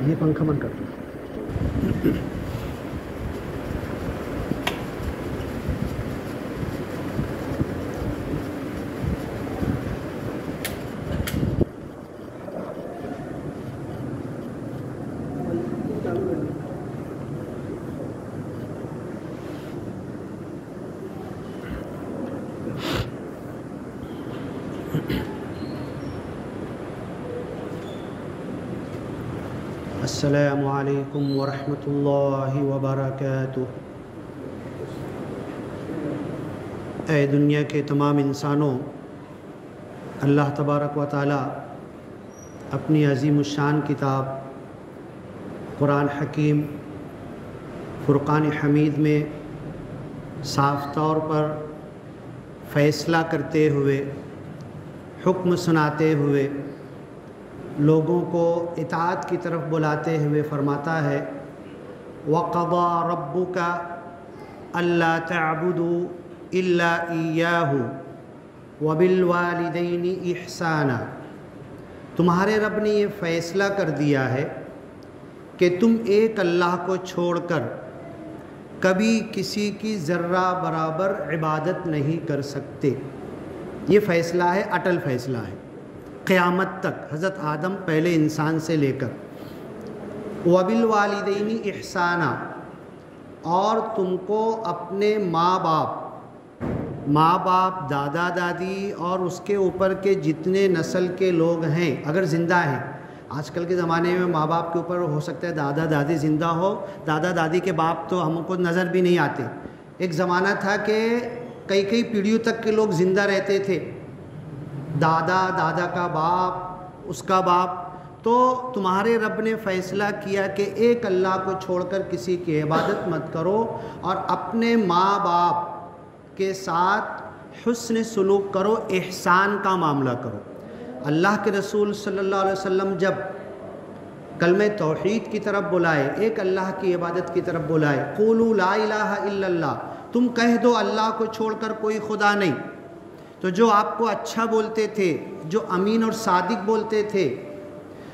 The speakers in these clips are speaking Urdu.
یہ پنکھا بند کر دو. السلام علیکم ورحمۃ اللہ وبرکاتہ. اے دنیا کے تمام انسانوں، اللہ تبارک و تعالی اپنی عظیم الشان کتاب قرآن حکیم فرقان حمید میں صاف طور پر فیصلہ کرتے ہوئے، حکم سناتے ہوئے، لوگوں کو اطاعت کی طرف بلاتے ہوئے فرماتا ہے وَقَضَى رَبُّكَ أَلَّا تَعْبُدُوا إِلَّا إِيَّاهُ وَبِالْوَالِدَيْنِ إِحْسَانًا. تمہارے رب نے یہ فیصلہ کر دیا ہے کہ تم ایک اللہ کو چھوڑ کر کبھی کسی کی ذرہ برابر عبادت نہیں کر سکتے. یہ فیصلہ ہے، اٹل فیصلہ ہے قیامت تک، حضرت آدم پہلے انسان سے لے کر. وَبِالْوَالِدَيْنِ إِحْسَانًا، اور تم کو اپنے ماں باپ دادا دادی اور اس کے اوپر کے جتنے نسل کے لوگ ہیں اگر زندہ ہیں. آج کل کے زمانے میں ماں باپ کے اوپر ہو سکتا ہے دادا دادی زندہ ہو، دادا دادی کے باپ تو ہم کو نظر بھی نہیں آتے. ایک زمانہ تھا کہ کئی پیڑھیوں تک کے لوگ زندہ رہتے تھے، دادا کا باپ، اس کا باپ. تو تمہارے رب نے فیصلہ کیا کہ ایک اللہ کو چھوڑ کر کسی کی عبادت مت کرو، اور اپنے ماں باپ کے ساتھ حسن سلوک کرو، احسان کا معاملہ کرو. اللہ کے رسول صلی اللہ علیہ وسلم جب کلمہ توحید کی طرف بلائے، ایک اللہ کی عبادت کی طرف بلائے، قولوا لا الہ الا اللہ، تم کہہ دو اللہ کو چھوڑ کر کوئی خدا نہیں. تو جو آپ کو اچھا بولتے تھے، جو امین اور صادق بولتے تھے،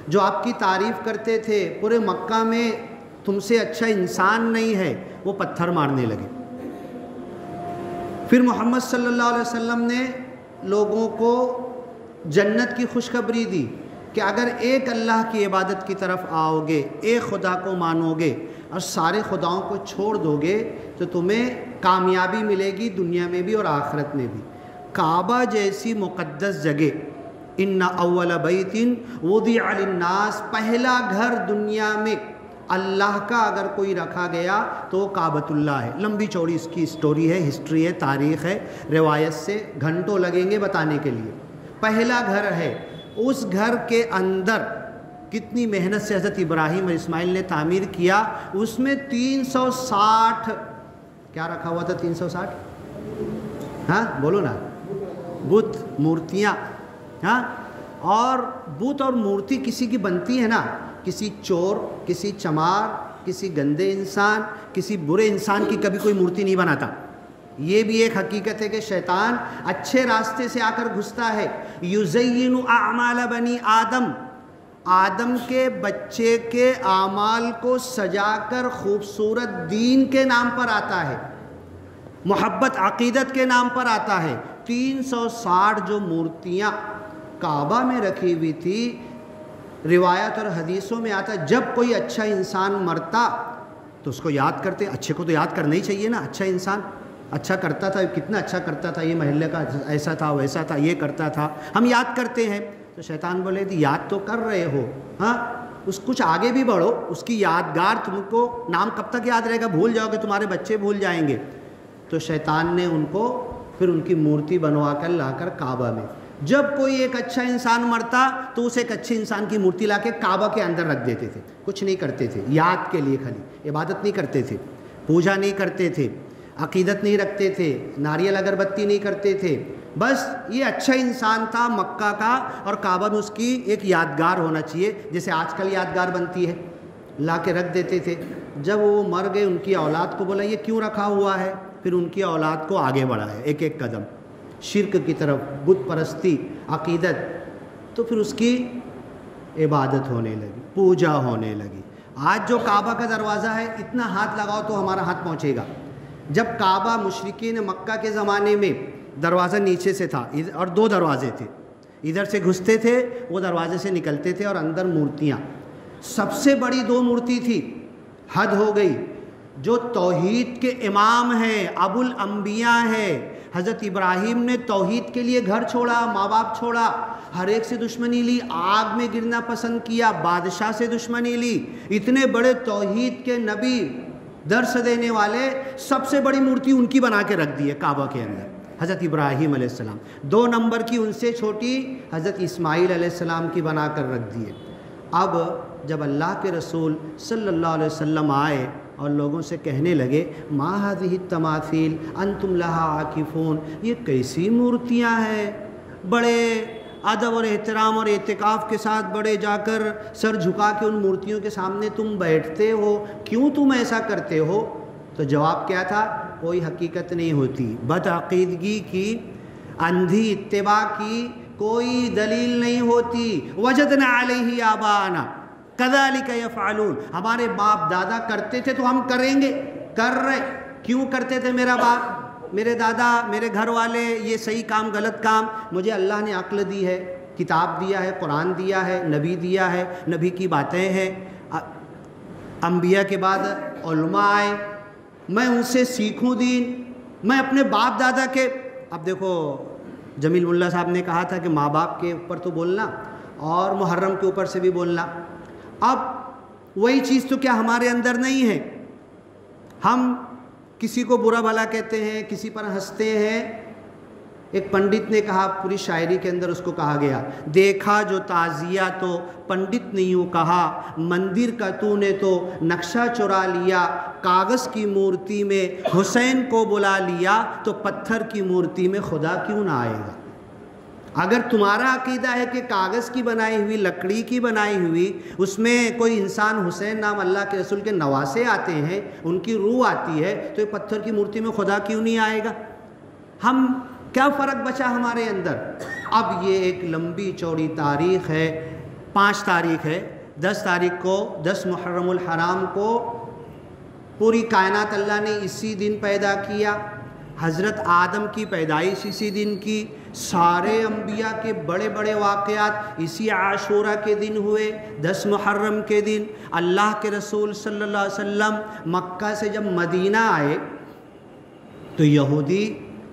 جو آپ کی تعریف کرتے تھے، پورے مکہ میں تم سے اچھا انسان نہیں ہے، وہ پتھر مارنے لگے. پھر محمد صلی اللہ علیہ وسلم نے لوگوں کو جنت کی خوشخبری دی کہ اگر ایک اللہ کی عبادت کی طرف آؤ گے، ایک خدا کو مانو گے اور سارے خداؤں کو چھوڑ دو گے تو تمہیں کامیابی ملے گی دنیا میں بھی اور آخرت میں بھی. کعبہ جیسی مقدس جگہ، ان اول بیت وضع للناس، پہلا گھر دنیا میں اللہ کا اگر کوئی رکھا گیا تو وہ کعبۃ اللہ ہے. لمبی چوڑی اس کی سٹوری ہے، ہسٹری ہے، تاریخ ہے، روایت سے گھنٹوں لگیں گے بتانے کے لیے. پہلا گھر ہے، اس گھر کے اندر کتنی محنت سے حضرت ابراہیم اور اسماعیل نے تعمیر کیا. اس میں 360 کیا رکھا ہوا تھا؟ 360 ہاں بولو نا، بت، مورتیاں. ہاں، اور بت اور مورتی کسی کی بنتی ہے نا، کسی چور، کسی چمار، کسی گندے انسان، کسی برے انسان کی کبھی کوئی مورتی نہیں بناتا. یہ بھی ایک حقیقت ہے کہ شیطان اچھے راستے سے آ کر گھستا ہے. یزین اعمال بنی آدم، آدم کے بچے کے اعمال کو سجا کر خوبصورت دین کے نام پر آتا ہے، محبت عقیدت کے نام پر آتا ہے. 360 جو مورتیاں کعبہ میں رکھی ہوئی تھی، روایت اور حدیثوں میں آتا ہے جب کوئی اچھا انسان مرتا تو اس کو یاد کرتے. اچھے کو تو یاد کرنا ہی چاہیے نا. اچھا انسان اچھا کرتا تھا، کتنا اچھا کرتا تھا، یہ محلے کا ایسا تھا، ویسا تھا، یہ کرتا تھا، ہم یاد کرتے ہیں. تو شیطان بولے تھے یاد تو کر رہے ہو، ہاں اس کچھ آگے بھی بڑھو، اس کی یادگار تم کو نام کب تک یاد رہے گا؟ بھول جاؤ گے، تمہارے بچے بھول جائیں گے. تو شیطان نے ان کو پھر ان کی مورتی بنوا کر لا کر کعبہ میں، جب کوئی ایک اچھا انسان مرتا تو اسے ایک اچھے انسان کی مورتی لا کے کعبہ کے اندر رکھ دیتے تھے. کچھ نہیں کرتے تھے، یاد کے لیے خالی، عبادت نہیں کرتے تھے، پوجا نہیں کرتے تھے، عقیدت نہیں رکھتے تھے، ناریل اگربتی نہیں کرتے تھے. بس یہ اچھا انسان تھا مکہ کا، اور کعبہ میں اس کی ایک یادگار ہونا چاہیے، جیسے آج کل یادگار بنتی ہے، لا کے رکھ دیتے تھے. جب وہ مر گئے ان کی اولاد کو بولا یہ کیوں رکھا ہوا ہے؟ پھر ان کی اولاد کو آگے بڑھایا ایک ایک قدم شرک کی طرف، بت پرستی، عقیدت. تو پھر اس کی عبادت ہونے لگی، پوجا ہونے لگی. آج جو کعبہ کا دروازہ ہے اتنا ہاتھ لگاؤ تو ہمارا ہاتھ پہنچے گا. جب کعبہ مشرکین مکہ کے زمانے میں دروازہ نیچے سے تھا اور 2 دروازے تھے, ادھر سے گھستے تھے وہ دروازے سے نکلتے تھے اور اندر مورتیاں, سب سے بڑی 2 مورتی تھی, حد ہو گئی. جو توحید کے امام ہیں, ابو الانبیاء ہیں, حضرت ابراہیم نے توحید کے لیے گھر چھوڑا, ماں باپ چھوڑا, ہر ایک سے دشمنی لی, آگ میں گرنا پسند کیا, بادشاہ سے دشمنی لی. اتنے بڑے توحید کے نبی, درس دینے والے, سب سے بڑی مورتی ان کی بنا کے رکھ دی ہے کعبہ کے اندر, حضرت ابراہیم علیہ السلام. 2 نمبر کی ان سے چھوٹی حضرت اسماعیل علیہ السلام کی بنا کر رکھ دی ہے. اب جب اللہ کے رسول صلی اللہ علیہ وسلم آئے اور لوگوں سے کہنے لگے ما هذه التماثیل انتم لها عاکفون, یہ کیسی مورتیاں ہیں, بڑے ادب اور احترام اور اعتکاف کے ساتھ بڑے جا کر سر جھکا کے ان مورتیوں کے سامنے تم بیٹھتے ہو, کیوں تم ایسا کرتے ہو؟ تو جواب کیا تھا, کوئی حقیقت نہیں ہوتی, بدعقیدگی کی, اندھی اتباع کی کوئی دلیل نہیں ہوتی. وجدنا علیہ آباءنا کذالک یفعلون, ہمارے باپ دادا کرتے تھے تو ہم کریں گے, کر رہے. کیوں کرتے تھے میرا باپ, میرے دادا, میرے گھر والے, یہ صحیح کام غلط کام؟ مجھے اللہ نے عقل دی ہے, کتاب دیا ہے, قرآن دیا ہے, نبی دیا ہے, نبی کی باتیں ہیں, انبیاء کے بعد علماء آئے, میں ان سے سیکھوں دین, میں اپنے باپ دادا کے. اب دیکھو جمیل ملا صاحب نے کہا تھا کہ ماں باپ کے اوپر تو بولنا اور محرم کے اوپر سے بھی بولنا. اب وہی چیز تو کیا ہمارے اندر نہیں ہے؟ ہم کسی کو برا بھلا کہتے ہیں, کسی پر ہنستے ہیں. ایک پنڈت نے کہا, پوری شاعری کے اندر اس کو کہا گیا, دیکھا جو تعزیہ تو پنڈت نے یوں کہا, مندر کا تو نے تو نقشہ چرا لیا, کاغذ کی مورتی میں حسین کو بلا لیا, تو پتھر کی مورتی میں خدا کیوں نہ آئے گا؟ اگر تمہارا عقیدہ ہے کہ کاغذ کی بنائی ہوئی, لکڑی کی بنائی ہوئی, اس میں کوئی انسان حسین نام اللہ کے رسول کے نواسے آتے ہیں, ان کی روح آتی ہے, تو یہ پتھر کی مورتی میں خدا کیوں نہیں آئے گا؟ ہم کیا فرق بچا ہمارے اندر؟ اب یہ ایک لمبی چوڑی تاریخ ہے, 5 تاریخ ہے. 10 تاریخ کو, 10 محرم الحرام کو پوری کائنات اللہ نے اسی دن پیدا کیا. حضرت آدم کی پیدائش اسی دن کی, سارے انبیاء کے بڑے بڑے واقعات اسی عاشورہ کے دن ہوئے, 10 محرم کے دن. اللہ کے رسول صلی اللہ علیہ وسلم مکہ سے جب مدینہ آئے تو یہودی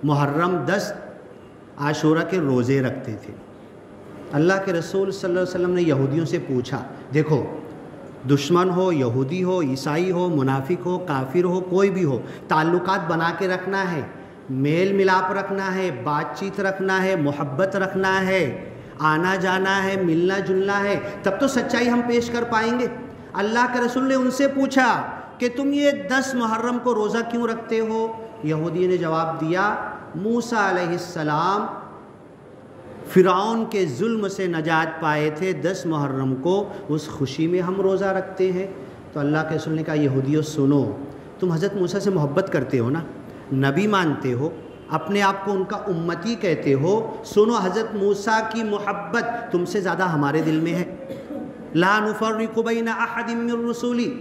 محرم 10 عاشورہ کے روزے رکھتے تھے. اللہ کے رسول صلی اللہ علیہ وسلم نے یہودیوں سے پوچھا, دیکھو دشمن ہو, یہودی ہو, عیسائی ہو, منافق ہو, کافر ہو, کوئی بھی ہو, تعلقات بنا کے رکھنا ہے, میل ملاپ رکھنا ہے, بات چیت رکھنا ہے, محبت رکھنا ہے, آنا جانا ہے, ملنا جلنا ہے, تب تو سچائی ہم پیش کر پائیں گے. اللہ کے رسول نے ان سے پوچھا کہ تم یہ 10 محرم کو روزہ کیوں رکھتے ہو؟ یہودی نے جواب دیا, موسیٰ علیہ السلام فرعون کے ظلم سے نجات پائے تھے, 10 محرم کو اس خوشی میں ہم روزہ رکھتے ہیں. تو اللہ کے رسول نے کہا, یہودیوں سنو, تم حضرت موسیٰ سے محبت کرتے ہو نا, نبی مانتے ہو, اپنے آپ کو ان کا امتی کہتے ہو, سنو حضرت موسیٰ کی محبت تم سے زیادہ ہمارے دل میں ہے. لا نفرق بین احد من رسولی,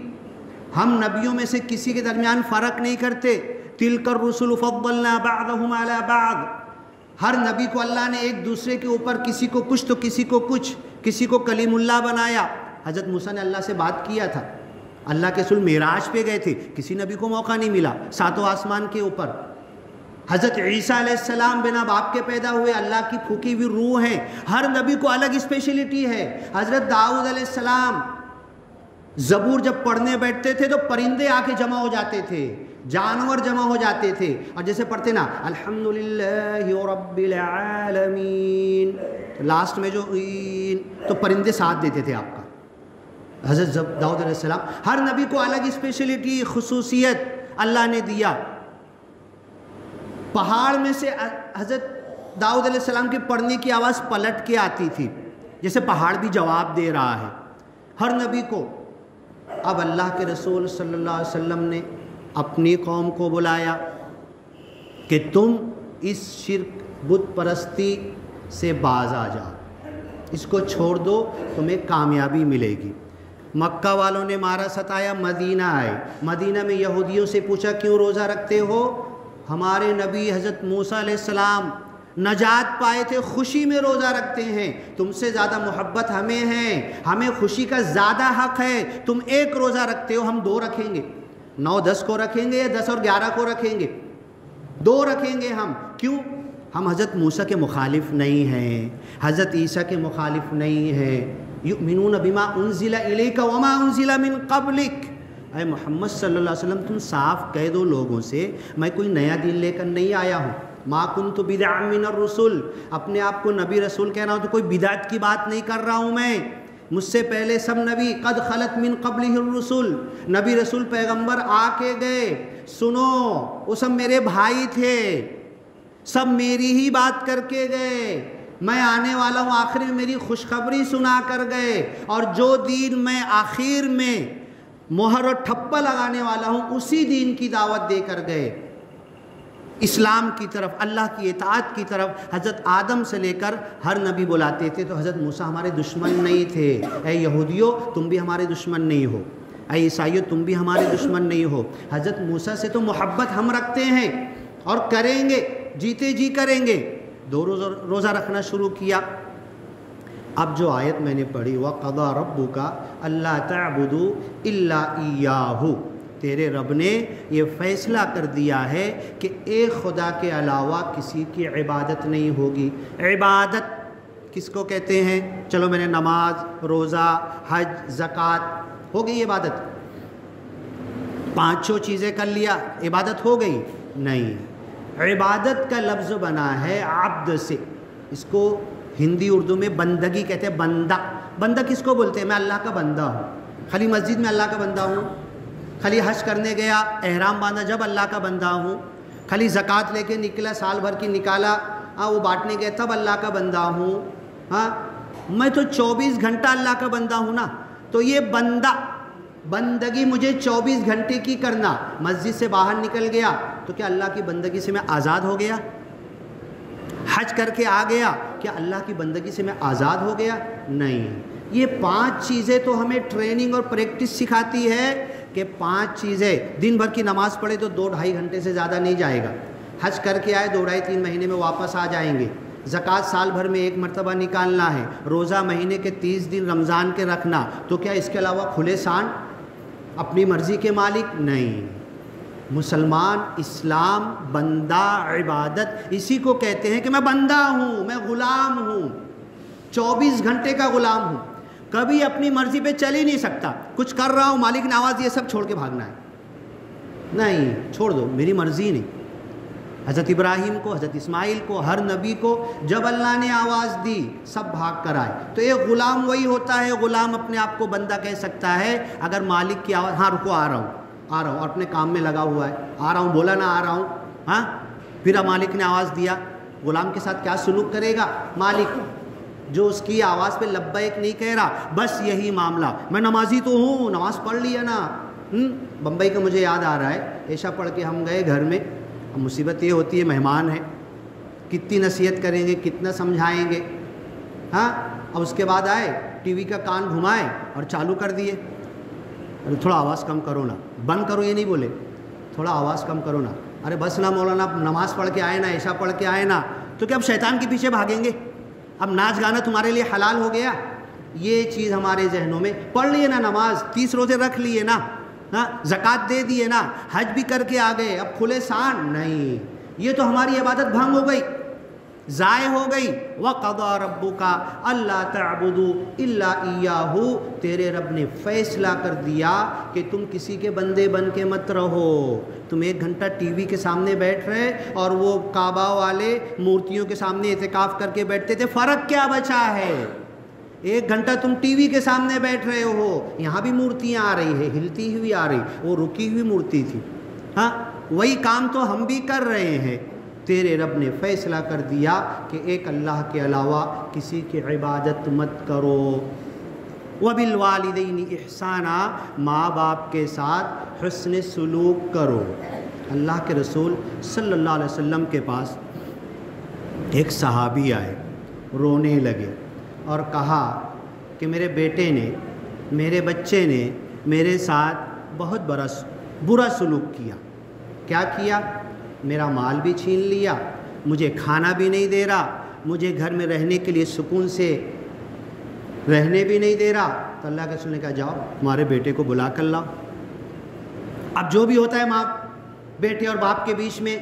ہم نبیوں میں سے کسی کے درمیان فرق نہیں کرتے. تلک الرسل فضلنا بعضهم علی بعض, ہر نبی کو اللہ نے ایک دوسرے کے اوپر کسی کو کچھ تو کسی کو کچھ, کسی کو کلیم اللہ بنایا. حضرت موسیٰ نے اللہ سے بات کیا تھا, اللہ کے رسول معراج پہ گئے تھے, کسی نبی کو موقع نہیں ملا 7 آسمان کے اوپر. حضرت عیسیٰ علیہ السلام بنا باپ کے پیدا ہوئے, اللہ کی پھوکی ہوئی روح ہیں, ہر نبی کو الگ اسپیشلٹی ہے. حضرت داؤد علیہ السلام زبور جب پڑھنے بیٹھتے تھے تو پرندے آ کے جمع ہو جاتے تھے, جانور جمع ہو جاتے تھے, اور جیسے پڑھتے نا الحمدللہ رب العالمین, لاسٹ میں جو تو پرندے ساتھ دیتے تھے آپ کا. حضرت داؤد علیہ السلام, ہر نبی کو الگ اسپیشلٹی, خصوصیت اللہ نے دیا. پہاڑ میں سے حضرت داؤد علیہ السلام کی پڑھنے کی آواز پلٹ کے آتی تھی, جیسے پہاڑ بھی جواب دے رہا ہے ہر نبی کو. اب اللہ کے رسول صلی اللہ علیہ وسلم نے اپنی قوم کو بلایا کہ تم اس شرک بت پرستی سے باز آ جاؤ, اس کو چھوڑ دو, تمہیں کامیابی ملے گی. مکہ والوں نے مارا ستایا، مدینہ آئے، مدینہ میں یہودیوں سے پوچھا کیوں روزہ رکھتے ہو؟ ہمارے نبی حضرت موسیٰ علیہ السلام نجات پائے تھے، خوشی میں روزہ رکھتے ہیں، تم سے زیادہ محبت ہمیں ہے، ہمیں خوشی کا زیادہ حق ہے، تم ایک روزہ رکھتے ہو، ہم 2 رکھیں گے، 9-10 کو رکھیں گے یا 10 اور 11 کو رکھیں گے، 2 رکھیں گے ہم۔ کیوں؟ ہم حضرت موسیٰ کے مخالف نہیں ہیں، حضرت عیسیٰ کے مخالف نہیں ہیں۔ یؤمنون بما انزل الیک وما انزل من قبلک، اے محمد صلی اللہ علیہ وسلم تم صاف کہہ دو لوگوں سے میں کوئی نیا دین لے کر نہیں آیا ہوں، ما کنت بدعا من الرسل، اپنے آپ کو نبی رسول کہہ رہا ہوں تو کوئی بدعت کی بات نہیں کر رہا ہوں میں، مجھ سے پہلے سب نبی قد خلت من قبلہ الرسل، نبی رسول پیغمبر آ کے گئے، سنو وہ سب میرے بھائی تھے، سب میری ہی بات کر کے گئے، میں آنے والا ہوں آخر میں میری خوشخبری سنا کر گئے، اور جو دین میں آخر میں مہر اور ٹھپا لگانے والا ہوں اسی دین کی دعوت دے کر گئے، اسلام کی طرف، اللہ کی اطاعت کی طرف۔ حضرت آدم سے لے کر ہر نبی بلاتے تھے، تو حضرت موسیٰ ہمارے دشمن نہیں تھے۔ اے یہودیوں تم بھی ہمارے دشمن نہیں ہو، اے عیسائیوں تم بھی ہمارے دشمن نہیں ہو۔ حضرت موسیٰ سے تو محبت ہم رکھتے ہیں اور کریں گے، جیتے جی کریں گے۔ 2 روزہ رکھنا شروع کیا۔ اب جو آیت میں نے پڑھی وَقَضَىٰ رَبُّكَ أَلَّا تَعْبُدُوا إِلَّا إِيَّاهُ، تیرے رب نے یہ فیصلہ کر دیا ہے کہ ایک خدا کے علاوہ کسی کی عبادت نہیں ہوگی۔ عبادت کس کو کہتے ہیں؟ چلو میں نے نماز، روزہ، حج، زکوٰۃ، ہو گئی عبادت؟ 5 چیزیں کر لیا، عبادت ہو گئی؟ نہیں، عبادت کا لفظ بنا ہے عبد سے، اس کو ہندی اردو میں بندگی کہتے ہیں۔ بندہ، بندہ کس کو بولتے ہیں؟ میں اللہ کا بندہ ہوں، خالی مسجد میں اللہ کا بندہ ہوں، خالی حج کرنے گیا احرام باندھا جب اللہ کا بندہ ہوں، خالی زکوٰۃ لے کے نکلا سال بھر کی نکالا وہ بانٹنے گیا تب اللہ کا بندہ ہوں۔ ہاں میں تو 24 گھنٹہ اللہ کا بندہ ہوں نا، تو یہ بندہ بندگی مجھے 24 گھنٹے کی کرنا، مسجد سے باہر نکل گیا تو کیا اللہ کی بندگی سے میں آزاد ہو گیا؟ حج کر کے آ گیا، کیا اللہ کی بندگی سے میں آزاد ہو گیا؟ نہیں۔ یہ 5 چیزیں تو ہمیں ٹریننگ اور پریکٹس سکھاتی ہے کہ 5 چیزیں، دن بھر کی نماز پڑھے تو 2-2.5 گھنٹے سے زیادہ نہیں جائے گا، حج کر کے آئے 2-2.5-3 مہینے میں واپس آ جائیں گے، زکوٰۃ سال بھر میں 1 مرتبہ نکالنا ہے، روزہ مہینے کے 30 دن رمضان کے رکھنا، تو کیا اس کے علاوہ کھلے سانڈ اپنی مرضی کے مالک؟ نہیں۔ مسلمان، اسلام، بندہ، عبادت، اسی کو کہتے ہیں کہ میں بندہ ہوں، میں غلام ہوں، 24 گھنٹے کا غلام ہوں، کبھی اپنی مرضی پہ چل ہی نہیں سکتا، کچھ کر رہا ہوں مالک نے آواز دی سب چھوڑ کے بھاگنا ہے، نہیں، چھوڑ دو، میری مرضی نہیں۔ حضرت ابراہیم کو، حضرت اسماعیل کو، ہر نبی کو جب اللہ نے آواز دی سب بھاگ کر آئے۔ تو ایک غلام وہی ہوتا ہے، غلام اپنے آپ کو بندہ کہہ سکتا ہے اگر مالک کی آواز، ہاں رکو آ رہا ہوں اور اپنے کام میں لگا ہوا ہے، آ رہا ہوں، بولا نہ آ رہا ہوں، ہاں پھر مالک نے آواز دیا، غلام کے ساتھ کیا سلوک کرے گا مالک؟ جو اس کی آواز پہ لبیک نہیں کہہ رہا، بس یہی معاملہ، میں نمازی تو ہوں، نماز پڑھ لیا نا۔ بمبئی کا مجھے یاد آ رہا ہے، عشاء پڑھ کے ہم گئے گھر میں، اب مصیبت یہ ہوتی ہے مہمان ہے، کتنی نصیحت کریں گے، کتنا سمجھائیں گے، ہاں اب اس کے بعد آئے ٹی وی کا کان گھمائے اور چالو کر دیے، ارے تھوڑا آواز کم کرو نا، بند کرو یہ نہیں بولے، تھوڑا آواز کم کرو نا، ارے بس نا مولانا نماز پڑھ کے آئے نا، عشاء پڑھ کے آئے نا، تو کیا اب شیطان کے پیچھے بھاگیں گے؟ اب ناچ گانا تمہارے لیے حلال ہو گیا؟ یہ چیز ہمارے ذہنوں میں، پڑھ لیے نا نماز، 30 روزے رکھ لیے نا، ہاں زکوٰۃ دے دیے نا، حج بھی کر کے آ گئے، اب کھلے سان نہیں، یہ تو ہماری عبادت بھنگ ہو گئی، ضائع ہو گئی۔ وَقَضَىٰ رَبُّكَ أَلَّا تَعْبُدُوا إِلَّا إِيَّاهُ، تیرے رب نے فیصلہ کر دیا کہ تم کسی کے بندے بن کے مت رہو۔ تم 1 گھنٹہ ٹی وی کے سامنے بیٹھ رہے اور وہ کعبہ والے مورتیوں کے سامنے اعتکاف کر کے بیٹھتے تھے، فرق کیا بچا ہے؟ 1 گھنٹہ تم ٹی وی کے سامنے بیٹھ رہے ہو، یہاں بھی مورتیاں آ رہی ہے، ہلتی ہوئی آ رہی، وہ رکی ہوئی مورتی تھی، ہاں وہی کام تو ہم بھی کر رہے ہیں۔ تیرے رب نے فیصلہ کر دیا کہ ایک اللہ کے علاوہ کسی کی عبادت مت کرو۔ وَبِالْوَالِدَيْنِ إِحْسَانًا، ماں باپ کے ساتھ حسن سلوک کرو۔ اللہ کے رسول صلی اللہ علیہ وسلم کے پاس ایک صحابی آئے، رونے لگے اور کہا کہ میرے بیٹے نے میرے بچے نے میرے ساتھ بہت برا سلوک کیا. کیا کیا؟ میرا مال بھی چھین لیا، مجھے کھانا بھی نہیں دے رہا، مجھے گھر میں رہنے کے لیے سکون سے رہنے بھی نہیں دے رہا. تو اللہ کے رسول نے کہا جاؤ تمہارے بیٹے کو بلا کر لاؤ. اب جو بھی ہوتا ہے ماں بیٹے اور باپ کے بیچ میں،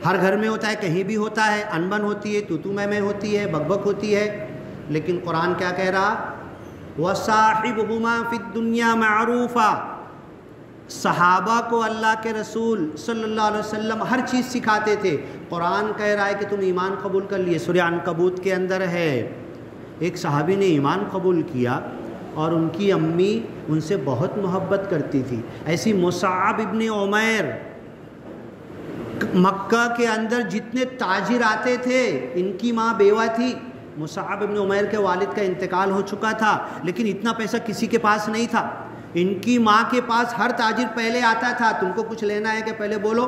ہر گھر میں ہوتا ہے، کہیں بھی ہوتا ہے، انبن ہوتی ہے، تو میں ہوتی ہے، بک بک ہوتی ہے. لیکن قرآن کیا کہہ رہا؟ وَصَاحِبْهُمَا فِي الدُّنْيَا مَعْرُوفًا. صحابہ کو اللہ کے رسول صلی اللہ علیہ وسلم ہر چیز سکھاتے تھے. قرآن کہہ رہا ہے کہ تم ایمان قبول کر لیے. سورہ عنکبوت کے اندر ہے، ایک صحابی نے ایمان قبول کیا اور ان کی امی ان سے بہت محبت کرتی تھی. ایسی مصعب ابن عمیر، مکہ کے اندر جتنے تاجر آتے تھے ان کی ماں بیوہ تھی. مصعب ابن عمیر کے والد کا انتقال ہو چکا تھا، لیکن اتنا پیسہ کسی کے پاس نہیں تھا. ان کی ماں کے پاس ہر تاجر پہلے آتا تھا، تم کو کچھ لینا ہے کہ پہلے بولو،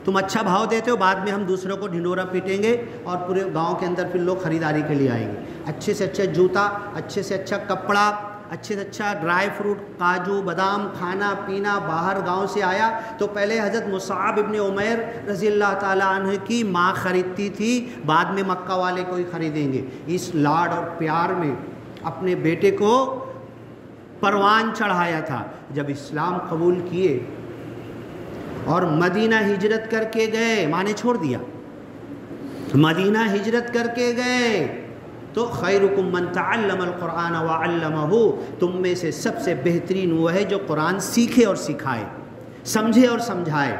تم اچھا بھاؤ دیتے ہو، بعد میں ہم دوسروں کو ڈھنڈورا پیٹیں گے اور پورے گاؤں کے اندر پھر لوگ خریداری کے لیے آئیں گے. اچھے سے اچھا جوتا، اچھے سے اچھا کپڑا، اچھے سے اچھا ڈرائی فروٹ، کاجو بادام، کھانا پینا. باہر گاؤں سے آیا تو پہلے حضرت مصعب ابن عمیر رضی اللہ تعالیٰ عنہ کی ماں خریدتی تھی، بعد میں مکہ والے کو ہی خریدیں گے. اس لاڈ اور پیار میں اپنے بیٹے کو پروان چڑھایا تھا. جب اسلام قبول کیے اور مدینہ ہجرت کر کے گئے، ماں نے چھوڑ دیا، مدینہ ہجرت کر کے گئے تو خیرکم من تعلم القرآن وعلمہ، تم میں سے سب سے بہترین وہ ہے جو قرآن سیکھے اور سکھائے، سمجھے اور سمجھائے.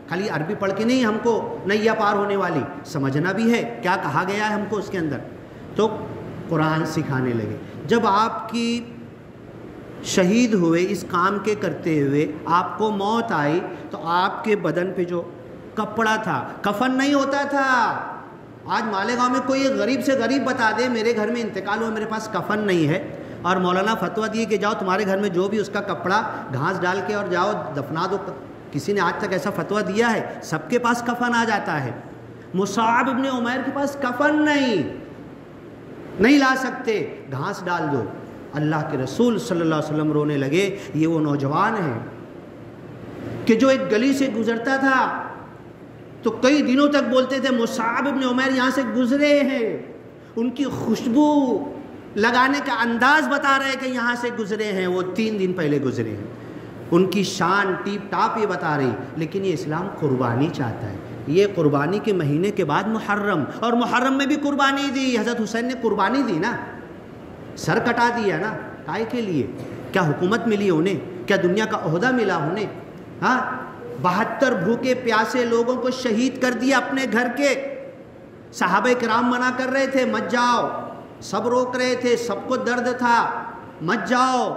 خالی عربی پڑھ کے نہیں ہم کو نیا پار ہونے والی، سمجھنا بھی ہے کیا کہا گیا ہے ہم کو اس کے اندر. تو قرآن سکھانے لگے. جب آپ کی شہید ہوئے اس کام کے کرتے ہوئے، آپ کو موت آئی تو آپ کے بدن پہ جو کپڑا تھا، کفن نہیں ہوتا تھا. آج مالیگاؤں میں کوئی ایک غریب سے غریب بتا دے میرے گھر میں انتقال ہوا، میرے پاس کفن نہیں ہے، اور مولانا فتویٰ دیے کہ جاؤ تمہارے گھر میں جو بھی اس کا کپڑا گھاس ڈال کے اور جاؤ دفنا دو. کسی نے آج تک ایسا فتویٰ دیا ہے؟ سب کے پاس کفن آ جاتا ہے. مصعب ابن عمیر کے پاس کفن نہیں لا سکتے، گھاس ڈال دو. اللہ کے رسول صلی اللہ علیہ وسلم رونے لگے. یہ وہ نوجوان ہیں کہ جو ایک گلی سے گزرتا تھا تو کئی دنوں تک بولتے تھے مصعب ابن عمیر یہاں سے گزرے ہیں. ان کی خوشبو لگانے کا انداز بتا رہے کہ یہاں سے گزرے ہیں، وہ 3 دن پہلے گزرے ہیں. ان کی شان ٹیپ ٹاپ یہ بتا رہی. لیکن یہ اسلام قربانی چاہتا ہے. یہ قربانی کے مہینے کے بعد محرم، اور محرم میں بھی قربانی دی. حضرت حسین نے قربانی دی نا، سر کٹا دیا نا. کائے کے لیے؟ کیا حکومت ملی انہیں؟ کیا دنیا کا عہدہ ملا انہیں؟ ہاں، 72 بھوکے پیاسے لوگوں کو شہید کر دیا اپنے گھر کے. صحابہ کرام منع کر رہے تھے مت جاؤ، سب روک رہے تھے، سب کو درد تھا مت جاؤ.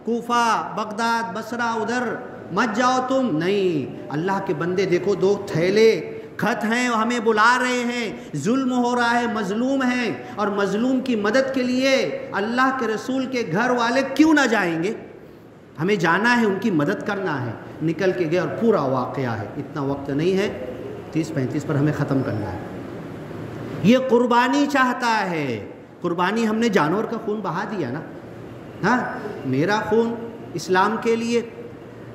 کوفہ، بغداد، بصرہ، ادھر مت جاؤ تم. نہیں، اللہ کے بندے دیکھو 2 تھیلے خط ہیں، ہمیں بلا رہے ہیں، ظلم ہو رہا ہے، مظلوم ہیں، اور مظلوم کی مدد کے لیے اللہ کے رسول کے گھر والے کیوں نہ جائیں گے؟ ہمیں جانا ہے، ان کی مدد کرنا ہے. نکل کے گئے اور پورا واقعہ ہے. اتنا وقت نہیں ہے، 30-35 پر ہمیں ختم کرنا ہے. یہ قربانی چاہتا ہے. قربانی ہم نے جانور کا خون بہا دیا نا. ہاں، میرا خون اسلام کے لیے.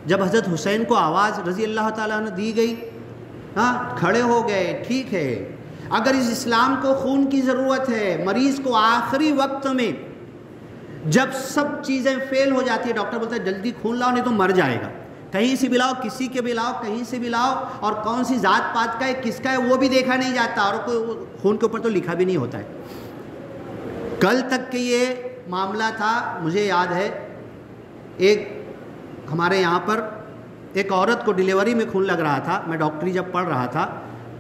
جب حضرت حسین کو آواز رضی اللہ تعالیٰ عنہ دی گئی، ہاں کھڑے ہو گئے. ٹھیک ہے، اگر اس اسلام کو خون کی ضرورت ہے، مریض کو آخری وقت میں جب سب چیزیں فیل ہو جاتی ہے، ڈاکٹر بولتا ہے جلدی خون لاؤ نہیں تو مر جائے گا، کہیں سے بھی لاؤ، کسی کے بھی لاؤ، کہیں سے بھی لاؤ، اور کون سی ذات پات کا ہے، کس کا ہے وہ بھی دیکھا نہیں جاتا، اور کوئی خون کے اوپر تو لکھا بھی نہیں ہوتا ہے. کل تک کہ یہ معاملہ تھا. مجھے یاد ہے ایک ہمارے یہاں پر ایک عورت کو ڈیلیوری میں خون لگ رہا تھا. میں ڈاکٹری جب پڑھ رہا تھا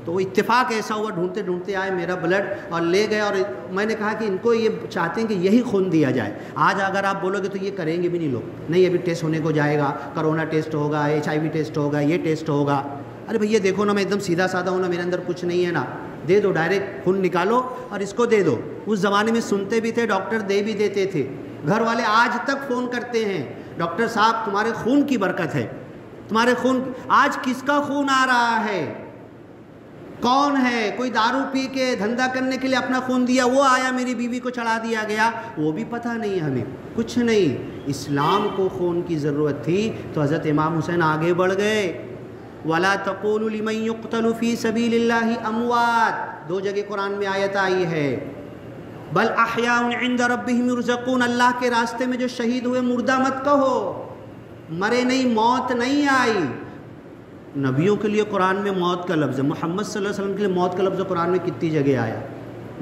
تو وہ اتفاق ایسا ہوا، ڈھونڈتے ڈھونڈتے آئے میرا بلڈ اور لے گئے، اور میں نے کہا کہ ان کو یہ چاہتے ہیں کہ یہی خون دیا جائے. آج اگر آپ بولو گے تو یہ کریں گے بھی نہیں لوگ. نہیں، ابھی ٹیسٹ ہونے کو جائے گا، کرونا ٹیسٹ ہوگا، HIV ٹیسٹ ہوگا، یہ ٹیسٹ ہوگا. ارے بھئی یہ دیکھو نا، میں ایک دم سیدھا سادہ ہوں نا، میرے اندر کچھ نہیں ہے نا، دے دو، ڈائریکٹ خون نکالو اور اس کو دے دو. اس زمانے میں سنتے بھی تھے، ڈاکٹر دے بھی دیتے تھے. گھر والے آج تک فون کرتے ہیں، ڈاکٹر صاحب تمہارے خون کی برکت ہے، تمہارے خون. آج کس کا خون آ رہا ہے؟ کون ہے؟ کوئی دارو پی کے دھندا کرنے کے لیے اپنا خون دیا، وہ آیا میری بیوی کو چڑھا دیا گیا، وہ بھی پتہ نہیں ہمیں، کچھ نہیں۔ اسلام کو خون کی ضرورت تھی تو حضرت امام حسین آگے بڑھ گئے۔ وَلَا تَقُولُوا لِمَن يُقْتَلُ فِي سَبِيلِ اللَّهِ أَمْوَاتٌ، 2 جگہ قرآن میں آیت آئی ہے، بل احیاء عند ربهم يرزقون، اللہ کے راستے میں جو شہید ہوئے مردہ مت کہو، مرے نہیں، موت نہیں آئی۔ نبیوں کے لیے قرآن میں موت کا لفظ ہے، محمد صلی اللہ علیہ وسلم کے لیے موت کا لفظ قرآن میں کتنی جگہ آیا؟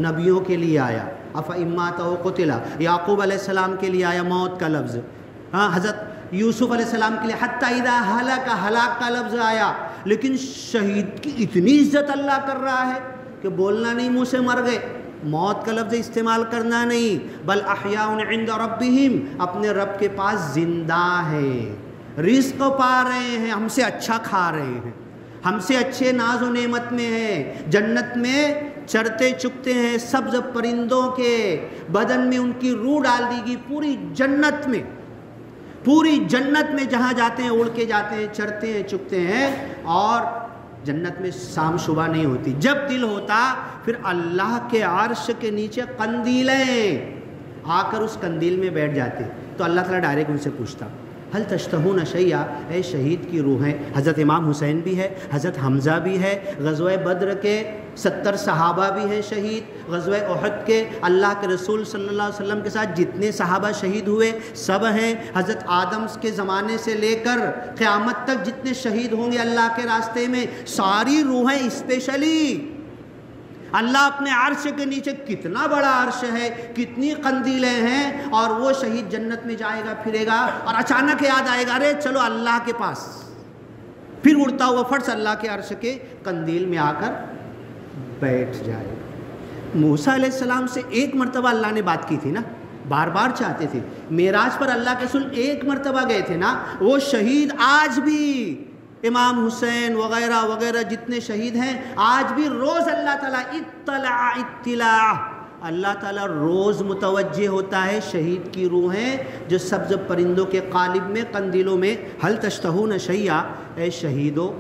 نبیوں کے لیے آیا، أَفَإِن مَاتَ أَوْ قُتِلَ، یعقوب علیہ السلام کے لیے آیا موت کا لفظ، ہاں حضرت یوسف علیہ السلام کے لیے حتی اذا ہلک، ہلاک کا لفظ آیا۔ لیکن شہید کی اتنی عزت اللہ کر رہا ہے کہ بولنا نہیں منہ سے مر گئے، موت کا لفظ استعمال کرنا نہیں، بل احیاء عند ربہم، اپنے رب کے پاس زندہ ہیں، رزق پا رہے ہیں، ہم سے اچھا کھا رہے ہیں، ہم سے اچھے ناز و نعمت میں ہیں، جنت میں چرتے چکتے ہیں، سبز پرندوں کے بدن میں ان کی روح ڈال دی گئی، پوری جنت میں جہاں جاتے ہیں اڑ کے جاتے ہیں، چرتے ہیں چکتے ہیں، اور جنت میں شام شبہ نہیں ہوتی۔ جب دل ہوتا پھر اللہ کے عرش کے نیچے قندیلیں آ کر اس قندیل میں بیٹھ جاتے، تو اللہ تعالیٰ ڈائریکٹ ان سے پوچھتا ہل تشتہون شیئا، اے شہید کی روحیں۔ حضرت امام حسین بھی ہے، حضرت حمزہ بھی ہے، غزوہ بدر کے 70 صحابہ بھی ہیں شہید، غزوہ احد کے اللہ کے رسول صلی اللہ علیہ وسلم کے ساتھ جتنے صحابہ شہید ہوئے سب ہیں، حضرت آدم کے زمانے سے لے کر قیامت تک جتنے شہید ہوں گے اللہ کے راستے میں، ساری روحیں اسپیشلی اللہ اپنے عرش کے نیچے، کتنا بڑا عرش ہے، کتنی قندیلیں ہیں، اور وہ شہید جنت میں جائے گا پھرے گا، اور اچانک یاد آئے گا ارے چلو اللہ کے پاس، پھر اڑتا ہوا فرش اللہ کے عرش کے قندیل میں آ کر بیٹھ جائے گا۔ موسیٰ علیہ السلام سے ایک مرتبہ اللہ نے بات کی تھی نا، بار بار چاہتے تھے، معراج پر اللہ کے رسول ایک مرتبہ گئے تھے نا، وہ شہید آج بھی امام حسین وغیرہ وغیرہ جتنے شہید ہیں آج بھی روز اللہ تعالیٰ اطلاع اللہ تعالیٰ روز متوجہ ہوتا ہے شہید کی روحیں جو سبز پرندوں کے قالب میں قندیلوں میں۔ ہل تشتہون شیئا، اے شہیدو،